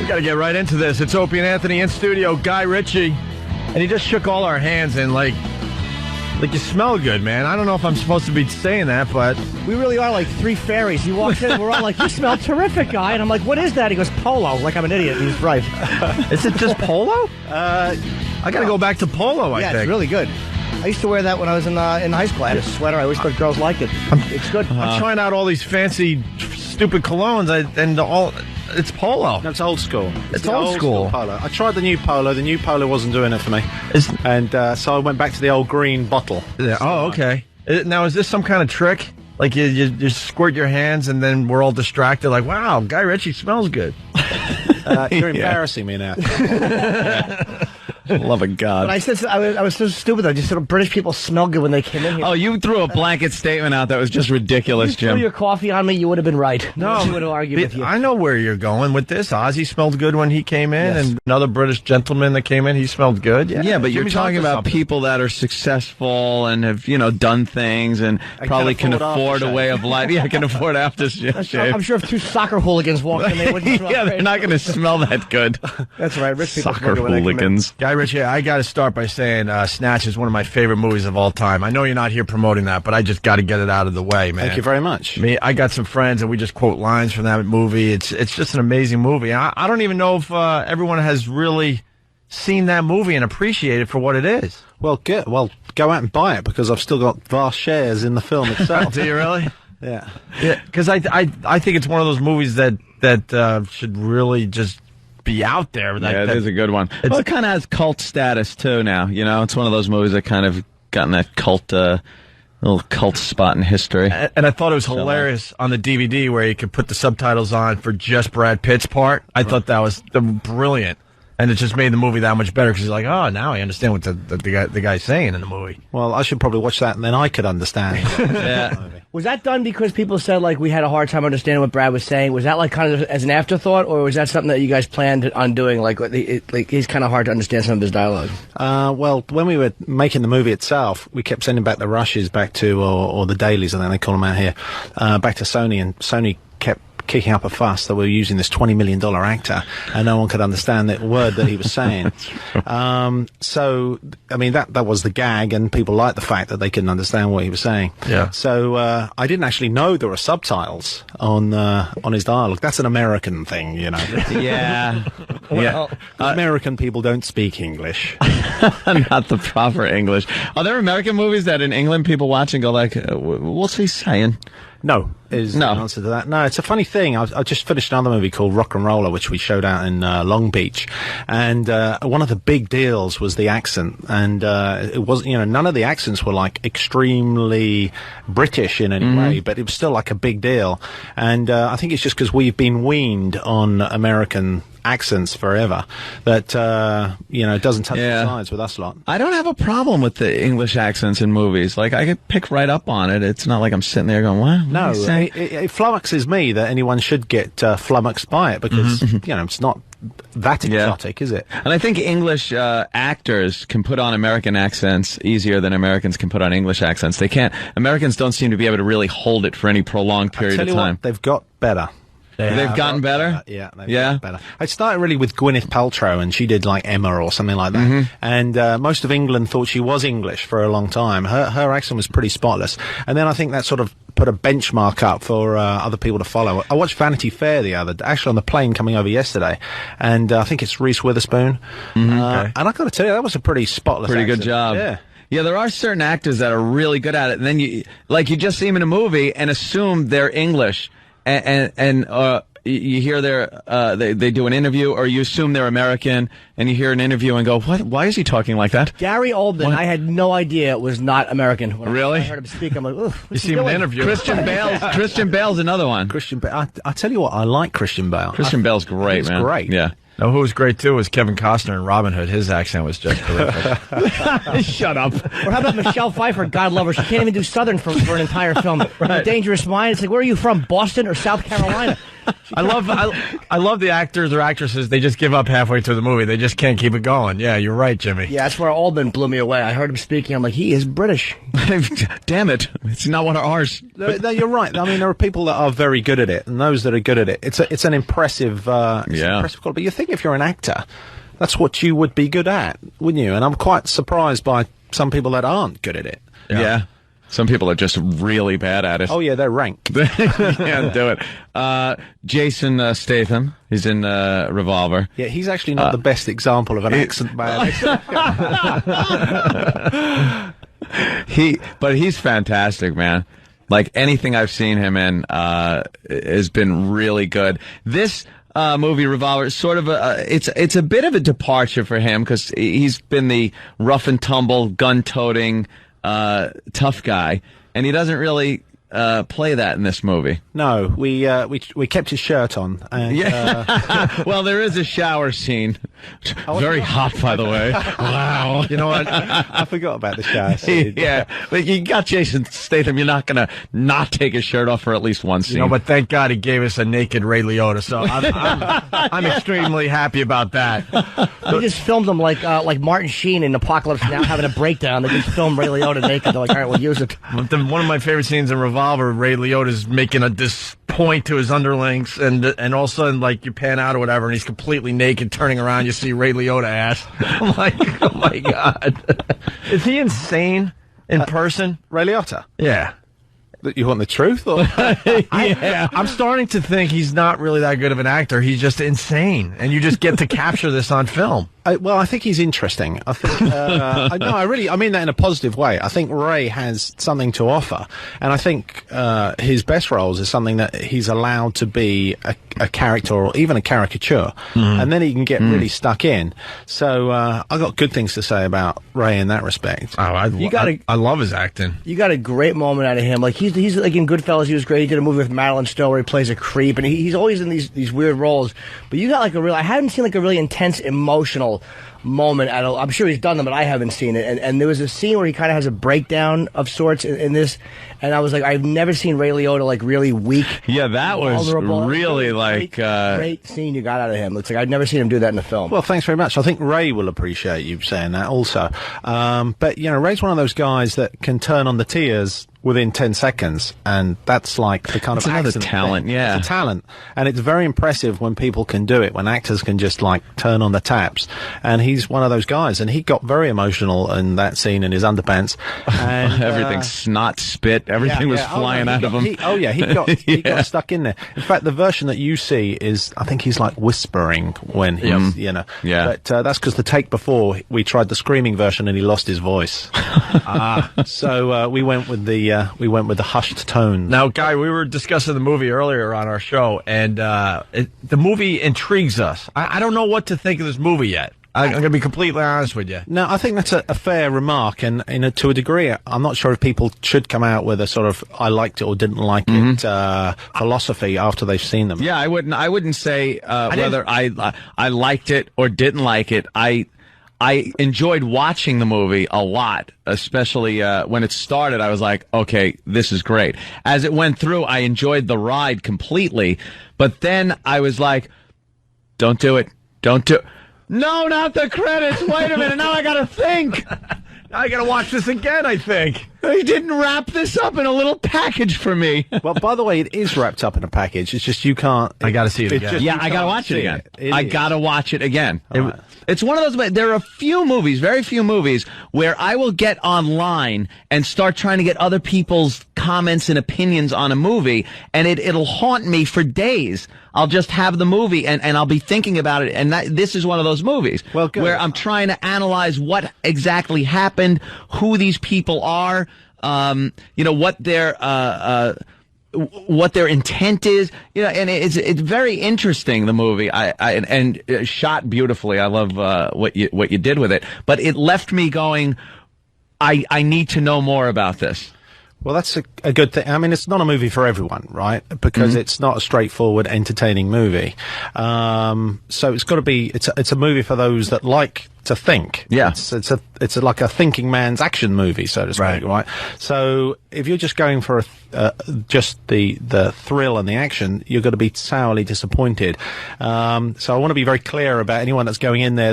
Got to get right into this. It's Opie and Anthony in studio. Guy Ritchie, and he just shook all our hands and like you smell good, man. I don't know if I'm supposed to be saying that, but we really are like three fairies. He walks in, and we're all like, "You smell terrific, Guy." And I'm like, "What is that?" He goes, "Polo." Like I'm an idiot. And he's right. Is it just Polo? I got to go back to Polo. I think it's really good. I used to wear that when I was in high school. I had a sweater. I always thought girls liked it. It's good. I'm trying out all these fancy, stupid colognes, it's Polo. No, it's old school. It's old school Polo. I tried the new Polo. The new Polo wasn't doing it for me. So I went back to the old green bottle. Yeah. Oh, okay. Now, is this some kind of trick? Like you squirt your hands and then we're all distracted like, wow, Guy Ritchie smells good. You're embarrassing me now. Love of God. But I said I was so stupid. I just said British people smell good when they came in here. Oh, you threw a blanket statement out that was just ridiculous, you Jim. threw your coffee on me, you would have been right. No, she would have argued with you. I know where you're going with this. Ozzy smelled good when he came in, and another British gentleman that came in, he smelled good. Yeah, but you're talking about people that are successful and have, done things and probably can afford a way of life. Yeah, can afford aftershave. I'm sure if two soccer hooligans walked in, they wouldn't smell yeah, they're not going to smell that good. That's right. Rich people soccer hooligans. Guy Ritchie, I got to start by saying Snatch is one of my favorite movies of all time. I know you're not here promoting that, but I just got to get it out of the way, man. Thank you very much. I got some friends, and we just quote lines from that movie. It's just an amazing movie. I don't even know if everyone has really seen that movie and appreciate it for what it is. Well, go out and buy it, because I've still got vast shares in the film itself. Do you really? Yeah. Because I think it's one of those movies that should really just be out there. It is a good one. It kind of has cult status too now. It's one of those movies that kind of gotten that cult, little cult spot in history. And I thought it was hilarious on the DVD where you could put the subtitles on for just Brad Pitt's part. I thought that was brilliant. And it just made the movie that much better because he's like, oh, now I understand what the guy's saying in the movie. Well, I should probably watch that and then I could understand. Yeah. Was that done because people said, like, we had a hard time understanding what Brad was saying? Was that, like, kind of as an afterthought, or was that something that you guys planned on doing? Like he's kind of hard to understand some of his dialogue. Well, when we were making the movie itself, we kept sending back the rushes back to, or the dailies, I think they call them out here, back to Sony, and Sony kept kicking up a fuss that we were using this $20 million actor and no one could understand the word that he was saying. So, I mean, that was the gag, and people liked the fact that they couldn't understand what he was saying. Yeah. So, I didn't actually know there were subtitles on his dialogue. That's an American thing, Yeah. Well, American people don't speak English. Not the proper English. Are there American movies that in England people watch and go like, what's he saying? No, is the answer to that. No, it's a funny thing. I just finished another movie called Rockanrolla, which we showed out in Long Beach. And one of the big deals was the accent. And it wasn't, none of the accents were like extremely British in any way, but it was still like a big deal. And I think it's just because we've been weaned on American accents forever that it doesn't touch the sides with us lot. I don't have a problem with the English accents in movies. Like, I could pick right up on it. It's not like I'm sitting there going, what? No, it flummoxes me that anyone should get flummoxed by it, because it's not that exotic, is it? And I think English actors can put on American accents easier than Americans can put on English accents. They can't. Americans don't seem to be able to really hold it for any prolonged period of time. What, they've got better. They've gotten better? Yeah, they've gotten better. I started really with Gwyneth Paltrow, and she did like Emma or something like that. And most of England thought she was English for a long time. Her accent was pretty spotless. And then I think that sort of put a benchmark up for other people to follow. I watched Vanity Fair actually on the plane coming over yesterday, and I think it's Reese Witherspoon. And I got to tell you, that was a pretty spotless accent. Good job. Yeah. Yeah, there are certain actors that are really good at it, and then you just see them in a movie and assume they're English. And you hear they do an interview, or you assume they're American, and you hear an interview and go, what? Why is he talking like that? Gary Oldman, I had no idea was not American. Really? I heard him speak. I'm like, ooh, you see him in an interview. Christian Bale's another one. Christian Bale. I tell you what, I like Christian Bale. Christian Bale's great, man. Great. Yeah. No, who was great too was Kevin Costner in Robin Hood. His accent was just terrific. Shut up. Or how about Michelle Pfeiffer, God love her? She can't even do Southern for an entire film. Right. A Dangerous Mind. It's like, where are you from? Boston or South Carolina? I love the actors or actresses. They just give up halfway through the movie. They just can't keep it going. Yeah, you're right, Jimmy. Yeah, that's where Aldman blew me away. I heard him speaking. I'm like, he is British. Damn it! It's not one of ours. No, you're right. I mean, there are people that are very good at it, and those that are good at it. It's an impressive, impressive quality. But you think if you're an actor, that's what you would be good at, wouldn't you? And I'm quite surprised by some people that aren't good at it. Yeah. Some people are just really bad at it. Oh, yeah, they're rank. Can't do it. Jason Statham, he's in Revolver. Yeah, he's actually not the best example of an accent man. But he's fantastic, man. Like, anything I've seen him in has been really good. This movie, Revolver, is sort of it's a bit of a departure for him, because he's been the rough and tumble, gun-toting, tough guy, and he doesn't really play that in this movie. No, we kept his shirt on. And, well, there is a shower scene. Very hot, by the way. Wow. You know what? I forgot about the shower scene. Yeah, but you got Jason Statham. You're not gonna not take his shirt off for at least one scene. You know, but thank God he gave us a naked Ray Liotta. So I'm extremely happy about that. They just filmed him like Martin Sheen in Apocalypse Now having a breakdown. They just filmed Ray Liotta naked. They're like, all right, we'll use it. One of my favorite scenes in Revolver, Ray Liotta's making this point to his underlings, and all of a sudden, like, you pan out or whatever, and he's completely naked, turning around, you see Ray Liotta ass. I'm like, oh my God. Is he insane in person? Ray Liotta? Yeah. You want the truth? Or? Yeah. I'm starting to think he's not really that good of an actor. He's just insane, and you just get to capture this on film. Well, I think he's interesting. I think, I mean that in a positive way. I think Ray has something to offer, and I think his best roles is something that he's allowed to be a character or even a caricature, and then he can get really stuck in. So I got good things to say about Ray in that respect. Oh, I love his acting. You got a great moment out of him. Like he's like in Goodfellas, he was great. He did a movie with Marilyn Stowe where he plays a creep, and he's always in these weird roles. But you got like I haven't seen like a really intense emotional moment I'm sure he's done them, but I haven't seen it. And there was a scene where he kind of has a breakdown of sorts in this, and I was like, I've never seen Ray Liotta like really weak. Yeah, that was really like great scene you got out of him. It's like I've never seen him do that in a film. Well, thanks very much. I think Ray will appreciate you saying that also. But you know, Ray's one of those guys that can turn on the tears within 10 seconds, and that's like the kind of another talent thing. Yeah, it's a talent, and it's very impressive when people can do it, when actors can just like turn on the taps, and he's one of those guys, and he got very emotional in that scene in his underpants, and everything snot, spit, everything was flying out of him. He got stuck in there. In fact, the version that you see is, I think he's like whispering when he's, you know, but that's because the take before we tried the screaming version and he lost his voice. So we went with the hushed tone. Now, Guy, we were discussing the movie earlier on our show, and the movie intrigues us. I don't know what to think of this movie yet. I'm going to be completely honest with you. No, I think that's a fair remark, and to a degree, I'm not sure if people should come out with a sort of I liked it or didn't like it philosophy after they've seen them. Yeah, I wouldn't say whether I liked it or didn't like it. I enjoyed watching the movie a lot, especially when it started. I was like, okay, this is great. As it went through, I enjoyed the ride completely, but then I was like, don't do it. No, not the credits. Wait a minute. Now I got to think. Now I got to watch this again, I think. He didn't wrap this up in a little package for me. Well, by the way, it is wrapped up in a package. It's just you can't. I got to see it again. Yeah, I got to watch it again. I got to watch it again. Right. It's one of those. There are very few movies where I will get online and start trying to get other people's comments and opinions on a movie, and it'll haunt me for days. I'll just have the movie and I'll be thinking about it, and this is one of those movies where I'm trying to analyze what exactly happened, who these people are, what their intent is, and it's very interesting, the movie. And shot beautifully. I love what you did with it, but it left me going, I need to know more about this. Well, that's a good thing. I mean, it's not a movie for everyone, right? Because it's not a straightforward, entertaining movie. So it's got to be. It's a movie for those that like to think. Yeah. It's like a thinking man's action movie, so to speak, right? So if you're just going for just the thrill and the action, you're going to be sourly disappointed. So I want to be very clear about anyone that's going in there.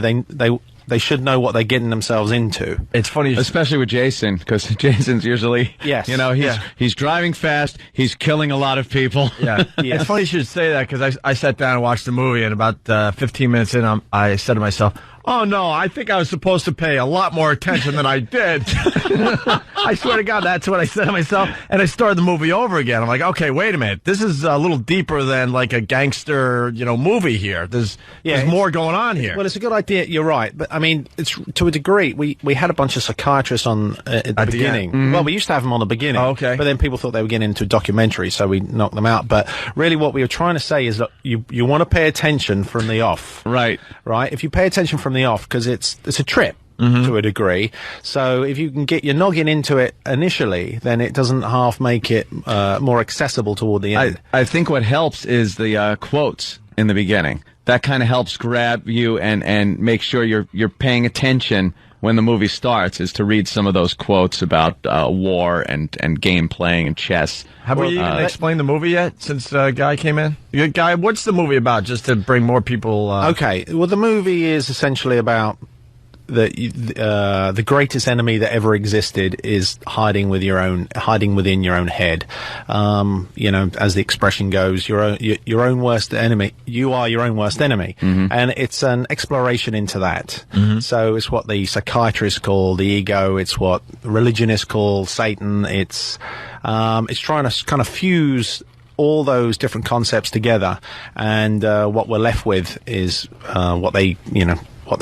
They should know what they're getting themselves into. It's funny, especially with Jason, because Jason's usually, yes, he's driving fast, he's killing a lot of people. Yeah, It's funny you should say that, because I sat down and watched the movie, and about 15 minutes in, I said to myself, oh, no, I think I was supposed to pay a lot more attention than I did. I swear to God, that's what I said to myself. And I started the movie over again. I'm like, okay, wait a minute. This is a little deeper than like a gangster, movie here. There's more going on here. Well, it's a good idea. You're right. But, I mean, it's to a degree. We had a bunch of psychiatrists on at the beginning. Well, we used to have them on the beginning. Oh, okay. But then people thought they were getting into a documentary, so we knocked them out. But really what we were trying to say is that you want to pay attention from the off. Right. Right? If you pay attention from the off, because it's a trip to a degree. So if you can get your noggin into it initially, then it doesn't half make it more accessible toward the end. I think what helps is the quotes in the beginning. That kind of helps grab you and make sure you're paying attention when the movie starts, is to read some of those quotes about war and game playing and chess. Have we even explained the movie yet, since Guy came in? Guy, what's the movie about, just to bring more people... Okay, well, the movie is essentially about the greatest enemy that ever existed is hiding within your own head. As the expression goes, your own worst enemy. You are your own worst enemy, and it's an exploration into that. So it's what the psychiatrists call the ego. It's what religionists call Satan. It's trying to kind of fuse all those different concepts together, and what we're left with is what the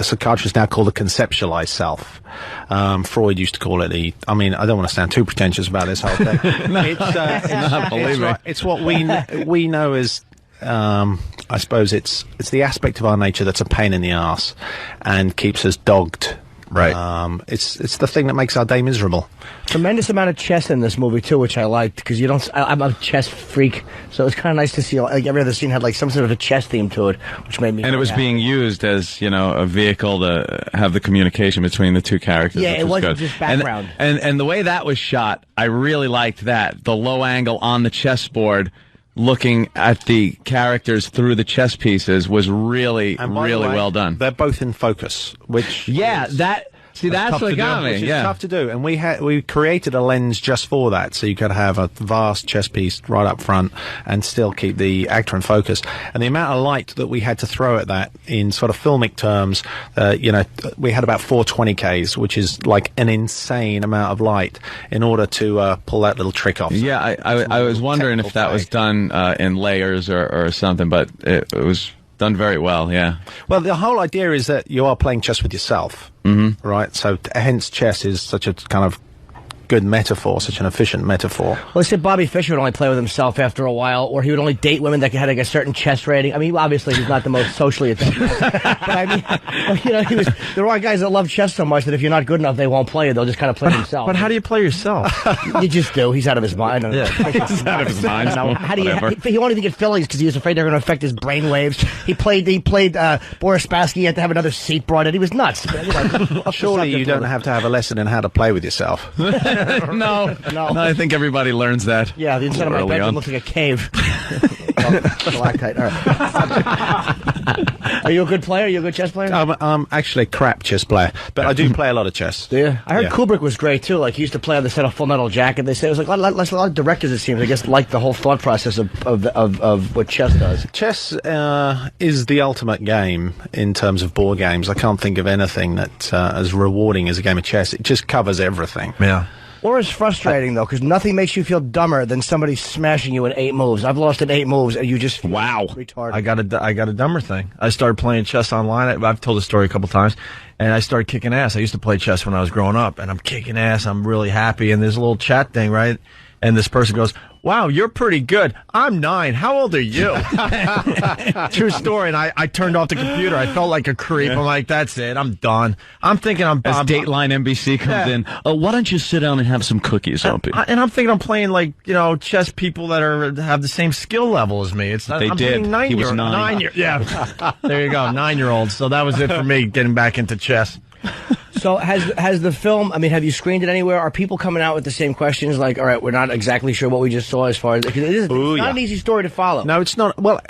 psychiatrists now call the conceptualized self. Freud used to call it I don't want to sound too pretentious about this whole thing. It's what we know as, I suppose it's the aspect of our nature that's a pain in the arse and keeps us dogged. Right. It's the thing that makes our day miserable. Tremendous amount of chess in this movie too, which I liked, because I'm a chess freak, so it was kind of nice to see like every other scene had like some sort of a chess theme to it, which made me. And it was being used as a vehicle to have the communication between the two characters. Yeah, which it wasn't good. just background. And the way that was shot, I really liked that. The low angle on the chessboard, looking at the characters through the chess pieces, was really well done. They're both in focus, which that's what got me. Which is tough to do, and we created a lens just for that, so you could have a vast chess piece right up front and still keep the actor in focus. And the amount of light that we had to throw at that in sort of filmic terms, we had about 420Ks, which is like an insane amount of light in order to pull that little trick off. Yeah, I was wondering if that was done in layers or something, but it was done very well, yeah. Well, the whole idea is that you are playing chess with yourself, right? So hence chess is such a kind of good metaphor, such an efficient metaphor. Well, they said Bobby Fischer would only play with himself after a while, or he would only date women that had like a certain chess rating. I mean, obviously he's not the most socially adept, but I mean, there are guys that love chess so much that if you're not good enough, they won't play it. They'll just kind of play themselves. But how do you play yourself? You just do. He's out of his mind. Yeah. He's out of his mind. How do he wanted to get Phillies because he was afraid they're going to affect his brain waves. He played Boris Spassky. He had to have another seat brought in. He was nuts. Surely you don't have to have a lesson in how to play with yourself. No, I think everybody learns that. Yeah, the inside of my bedroom looks like a cave. Stalactite. All right. Are you a good player? Are you a good chess player? I'm actually a crap chess player, but I do play a lot of chess. Do you? I heard Kubrick was great too. Like he used to play on the set of Full Metal Jacket. They say it was like a lot of directors. It seems, I guess, like the whole thought process of what chess does. Chess is the ultimate game in terms of board games. I can't think of anything that as rewarding as a game of chess. It just covers everything. Yeah. Or it's frustrating, though, because nothing makes you feel dumber than somebody smashing you in 8 moves. I've lost in 8 moves, and you just feel retarded. I got a dumber thing. I started playing chess online. I've told the story a couple times, and I started kicking ass. I used to play chess when I was growing up, and I'm kicking ass. I'm really happy, and there's a little chat thing, right? And this person goes, wow, you're pretty good. I'm 9. How old are you? True story. And I turned off the computer. I felt like a creep. I'm like, that's it. I'm done. I'm thinking As Dateline NBC comes in, why don't you sit down and have some cookies, Opie? And I'm thinking I'm playing like, chess people that have the same skill level as me. It's not, They I'm did. playing He was 9. Yeah. There you go. 9-year-olds. So that was it for me getting back into chess. So has the film, have you screened it anywhere? Are people coming out with the same questions like, all right, we're not exactly sure what we just saw as far as... It's not an easy story to follow. No, it's not. Well,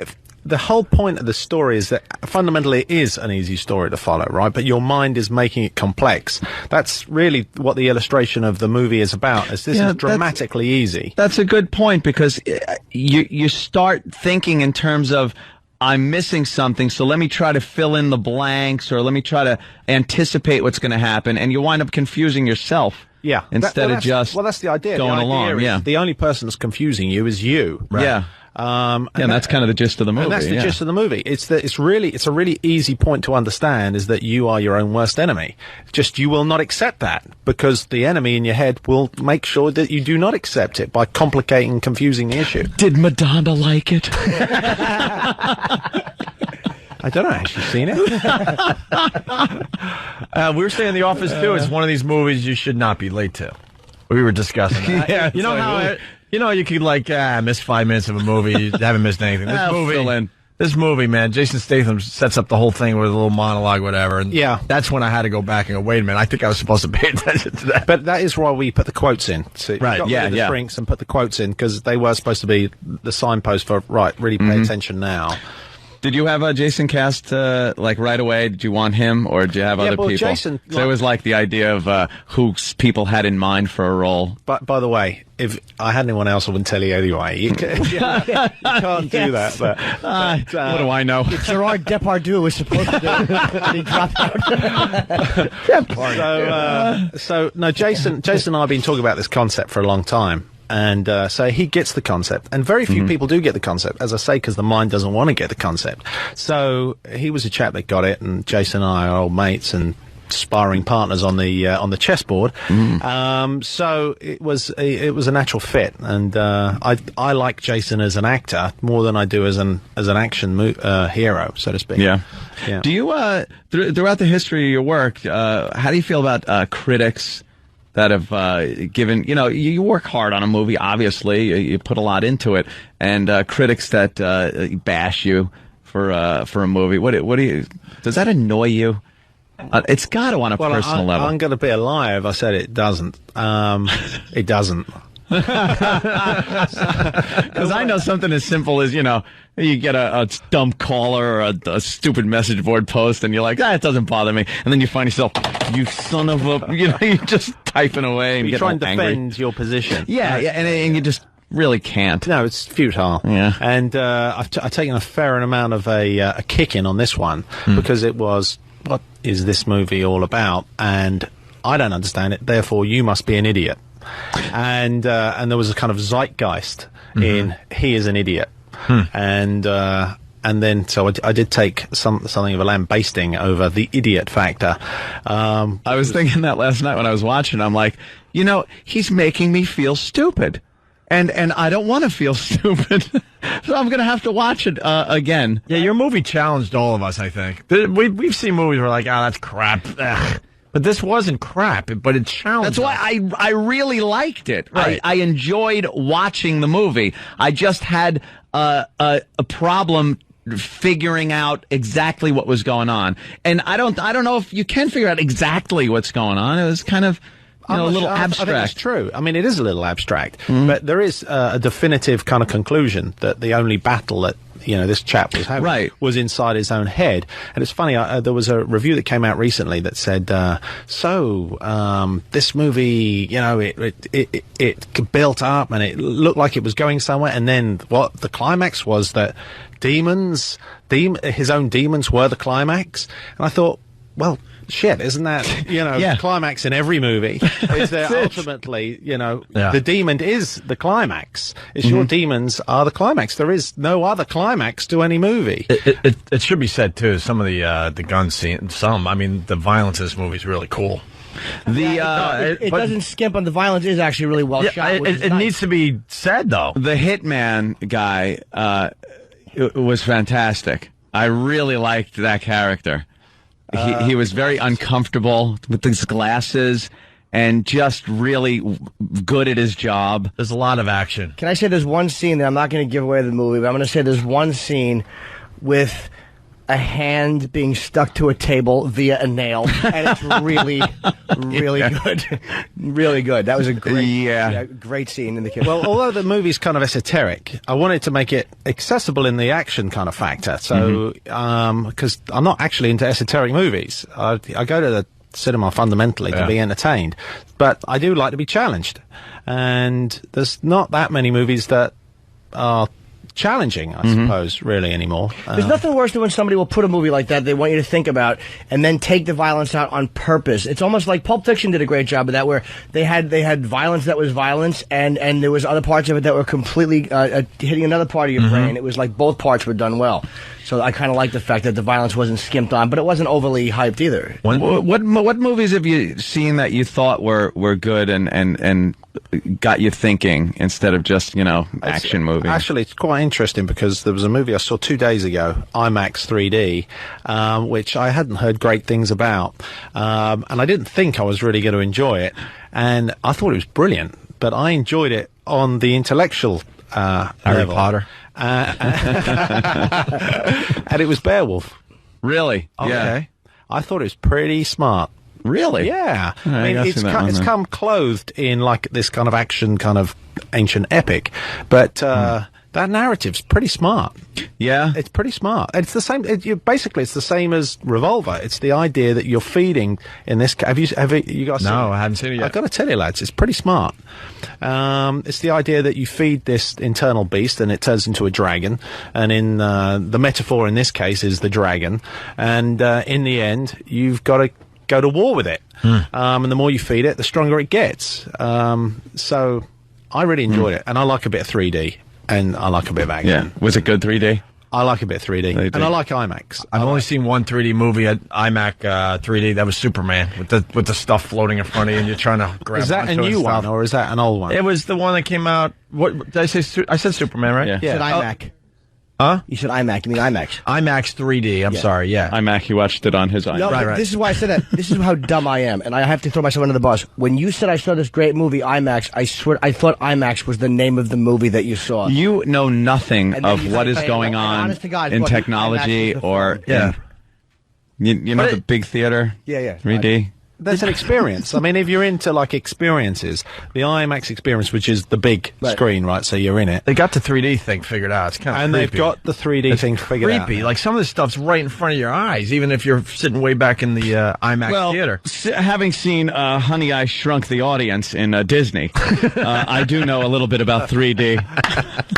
the whole point of the story is that fundamentally it is an easy story to follow, right? But your mind is making it complex. That's really what the illustration of the movie is about, is this is dramatically easy. That's a good point, because you start thinking in terms of, I'm missing something, so let me try to fill in the blanks, or let me try to anticipate what's going to happen, and you wind up confusing yourself. Yeah. Instead of just that's the idea. going along. Yeah. The only person that's confusing you is you. Right. Yeah. And that's kind of the gist of the movie. And that's the gist of the movie. It's a really easy point to understand, is that you are your own worst enemy. Just you will not accept that, because the enemy in your head will make sure that you do not accept it by complicating and confusing the issue. Did Madonna like it? I don't know. Has she seen it? We were saying The Office too. It's one of these movies you should not be late to. We were discussing that. Yeah, you know how you could miss 5 minutes of a movie. You haven't missed anything. This movie, man, Jason Statham sets up the whole thing with a little monologue, whatever. And that's when I had to go back and go, wait a minute, I think I was supposed to pay attention to that. But that is why we put the quotes in. So right, the shrinks and put the quotes in, because they were supposed to be the signpost for, really pay attention now. Did you have Jason cast right away? Did you want him, or did you have other people? Jason, so it was like the idea of who people had in mind for a role. But by the way, if I had anyone else, I wouldn't tell you anyway. You can't do that. But what do I know? Gerard Depardieu was supposed to do it. He dropped out. No, Jason and I have been talking about this concept for a long time. And so he gets the concept, and very few people do get the concept, as I say, because the mind doesn't want to get the concept. So he was a chap that got it, and Jason and I are old mates and sparring partners on the chessboard. So it was a natural fit, and I like Jason as an actor more than I do as an action hero, so to speak. Yeah. Do you throughout the history of your work, how do you feel about critics that have given, you work hard on a movie, obviously, you put a lot into it, and critics that bash you for a movie? What do you, does that annoy you? It's got to on a personal level. I'm going to be a liar if I said it doesn't. It doesn't. Because I know something as simple as, you get a dumb caller or a stupid message board post, and you're like, it doesn't bother me. And then you find yourself, you son of a, you're just typing away and you get try and angry. Defend your position. Yeah, and you just really can't. No, it's futile. Yeah. And I've taken a fair amount of a kick in on this one, because it was, what is this movie all about? And I don't understand it, therefore you must be an idiot. And there was a kind of zeitgeist in he is an idiot. And then so I did take something of a lambasting over the idiot factor. I was thinking that last night when I was watching. I'm like, he's making me feel stupid. And I don't want to feel stupid, so I'm going to have to watch it again. Yeah, your movie challenged all of us, I think. We've seen movies where we're like, that's crap. Ugh. But this wasn't crap, but it challenged. That's why I really liked it. Right. I enjoyed watching the movie. I just had a problem figuring out exactly what was going on, and I don't know if you can figure out exactly what's going on. It was kind of a little abstract. I think it's true. I mean, it is a little abstract, but there is a definitive kind of conclusion that the only battle that this chap was having was inside his own head. And it's funny, there was a review that came out recently that said, this movie, it built up and it looked like it was going somewhere, and then what the climax was that his own demons were the climax. And I thought, well, shit, isn't that, climax in every movie? Is there ultimately, the demon is the climax. It's your demons are the climax. There is no other climax to any movie. It should be said, too, some of the gun scene, the violence in this movie is really cool. It doesn't skimp on the violence. Is actually really well shot. It needs to be said though. The hitman guy was fantastic. I really liked that character. He was very uncomfortable with his glasses and just really good at his job. There's a lot of action. Can I say there's one scene that I'm not going to give away the movie, but I'm going to say there's one scene with a hand being stuck to a table via a nail, and it's really, really good. Really good. That was a great scene in the kitchen. Well, although the movie's kind of esoteric, I wanted to make it accessible in the action kind of factor. So, because I'm not actually into esoteric movies. I go to the cinema fundamentally to be entertained, but I do like to be challenged. And there's not that many movies that are challenging, I suppose, really anymore. There's nothing worse than when somebody will put a movie like that they want you to think about and then take the violence out on purpose. It's almost like Pulp Fiction did a great job of that, where they had violence that was violence, and there was other parts of it that were completely hitting another part of your brain. It was like both parts were done well. So I kind of like the fact that the violence wasn't skimped on, but it wasn't overly hyped either. What movies have you seen that you thought were good and got you thinking instead of just, action movie? Actually, it's quite interesting because there was a movie I saw 2 days ago, IMAX 3D, which I hadn't heard great things about. And I didn't think I was really going to enjoy it. And I thought it was brilliant, but I enjoyed it on the intellectual Harry Potter. And it was Beowulf. Really? Okay. Yeah. I thought it was pretty smart. Really? Yeah. I mean, it's come clothed in like this kind of action, kind of ancient epic, but that narrative's pretty smart. Yeah, it's pretty smart. It's the same. Basically, it's the same as Revolver. It's the idea that you're feeding in this. Have you guys? No, I haven't seen it yet. I've got to tell you, lads, it's pretty smart. It's the idea that you feed this internal beast and it turns into a dragon. And in the metaphor in this case is the dragon. And in the end, you've got to go to war with it. And the more you feed it, the stronger it gets. So I really enjoyed it, and I like a bit of 3D. And I like a bit of action. Yeah. Was it good 3D? I like a bit of 3D. And I like IMAX. I've only seen one 3D movie at IMAX 3D. That was Superman with the stuff floating in front of you and you're trying to grab. Is that a new one or is that an old one? It was the one that came out. What did I say? I said Superman, right? Yeah. You said IMAX. Huh? You said IMAX. You mean IMAX? IMAX 3D. I'm sorry. Yeah. IMAX. He watched it on his iPad. No, right. This is why I said that. This is how dumb I am, and I have to throw myself under the bus. When you said I saw this great movie, IMAX, I swear I thought IMAX was the name of the movie that you saw. You know nothing of what is going on in technology or yeah. You know the big theater. Yeah. 3D. That's an experience. I mean, if you're into like experiences, the IMAX experience, which is the big screen, right? So you're in it. They got the 3D thing figured out. It's kind of creepy. They've got the 3D thing figured out. Creepy. Like some of this stuff's right in front of your eyes, even if you're sitting way back in the IMAX theater. Having seen Honey, I Shrunk the Audience in Disney, I do know a little bit about 3D.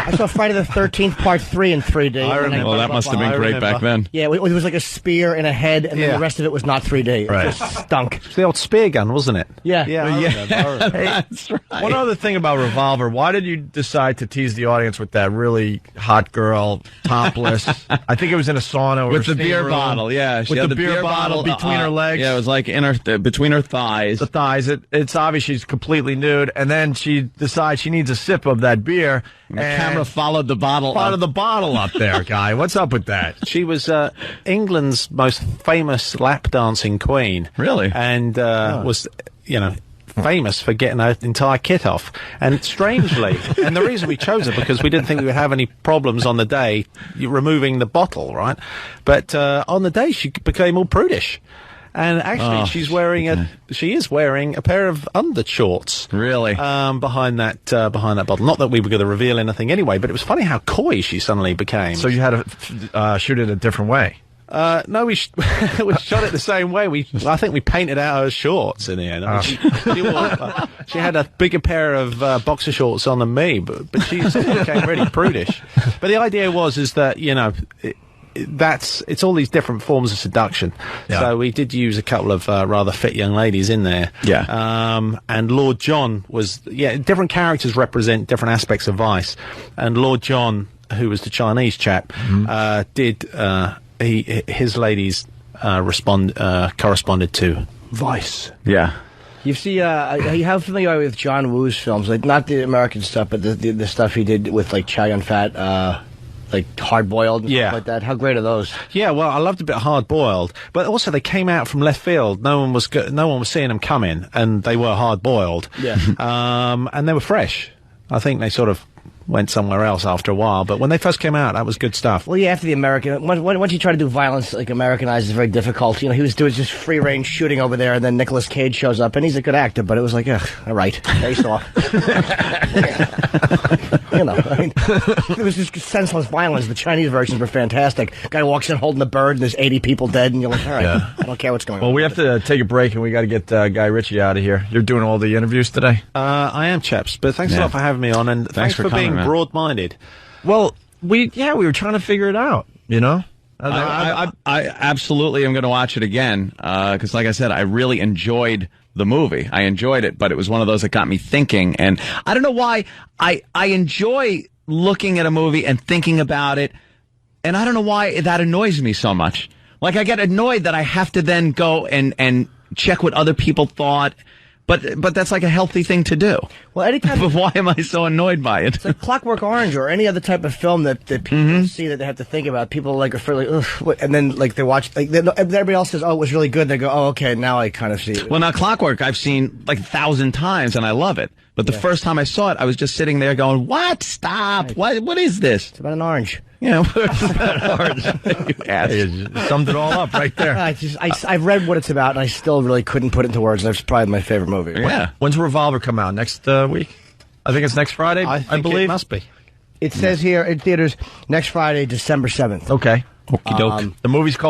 I saw Friday the 13th Part 3 in 3D. I remember. Well, that must have been great back then. Yeah, it was like a spear in a head, and then the rest of it was not 3D. Right. It just stunk. It's the old spear gun, wasn't it? Yeah. I remember. That's right. One other thing about Revolver, why did you decide to tease the audience with that really hot girl, topless? I think it was in a sauna. Or With the steam beer room, bottle, yeah. She with had the beer bottle between her legs. Yeah, it was like in her between her thighs. The thighs. It's obvious she's completely nude, and then she decides she needs a sip of that beer. And the camera followed the bottle up there, Guy. What's up with that? She was England's most famous lap dancing queen. Really? And was, famous for getting her entire kit off. And strangely, and the reason we chose her because we didn't think we would have any problems on the day removing the bottle, right? But on the day she became all prudish. And actually, she is wearing a pair of undershorts. Really? Behind that bottle. Not that we were going to reveal anything anyway, but it was funny how coy she suddenly became. So you had to shoot it a different way. No, we shot it the same way. I think we painted out her shorts in the end. I mean, she had a bigger pair of boxer shorts on than me, but she became really prudish. But the idea is that it's all these different forms of seduction. Yeah. So we did use a couple of rather fit young ladies in there. Yeah. And Lord John different characters represent different aspects of vice. And Lord John, who was the Chinese chap, his ladies corresponded to Vice. Yeah. You see, how familiar are you with John Woo's films? Like, not the American stuff, but the stuff he did with, like, Chow Yun-Fat, like Hard Boiled and stuff like that. How great are those? Yeah, well, I loved a bit of Hard Boiled, but also they came out from left field. No one was seeing them coming, and they were hard boiled. Yeah. And they were fresh. I think they sort of went somewhere else after a while, but when they first came out, that was good stuff. Well, yeah, after the American, once you try to do violence, like, Americanized is very difficult. You know, he was doing just free-range shooting over there, and then Nicolas Cage shows up, and he's a good actor, but it was like, ugh, all right, face off. You know, I mean, it was just senseless violence. The Chinese versions were fantastic. Guy walks in holding the bird, and there's 80 people dead, and you're like, all right, I don't care what's going on. Well, we have to take a break, and we got to get Guy Ritchie out of here. You're doing all the interviews today? I am, chaps, but thanks a lot for having me on, and thanks for being broad-minded. Well, we were trying to figure it out, you know? I absolutely am going to watch it again, because like I said, I really enjoyed the movie. I enjoyed it, but it was one of those that got me thinking, and I don't know why I enjoy looking at a movie and thinking about it, and I don't know why that annoys me so much. Like, I get annoyed that I have to then go and check what other people thought. But that's like a healthy thing to do. Well, anytime. But why am I so annoyed by it? It's like Clockwork Orange or any other type of film that people see that they have to think about. People like are fairly, ugh, and then like they watch, like everybody else says, "Oh, it was really good." They go, "Oh, okay, now I kind of see it." Well, now Clockwork I've seen like 1,000 times and I love it. But the first time I saw it, I was just sitting there going, "What? Stop! Right. What is this?" It's about an orange. Yeah, it's about an orange. You ass. You summed it all up right there. I've read what it's about, and I still really couldn't put it into words. And it's probably my favorite movie. Yeah. When's Revolver come out? Next week? I think it's next Friday. I believe it must be. It says here in theaters next Friday, December 7th. Okay. Okie doke. The movie's called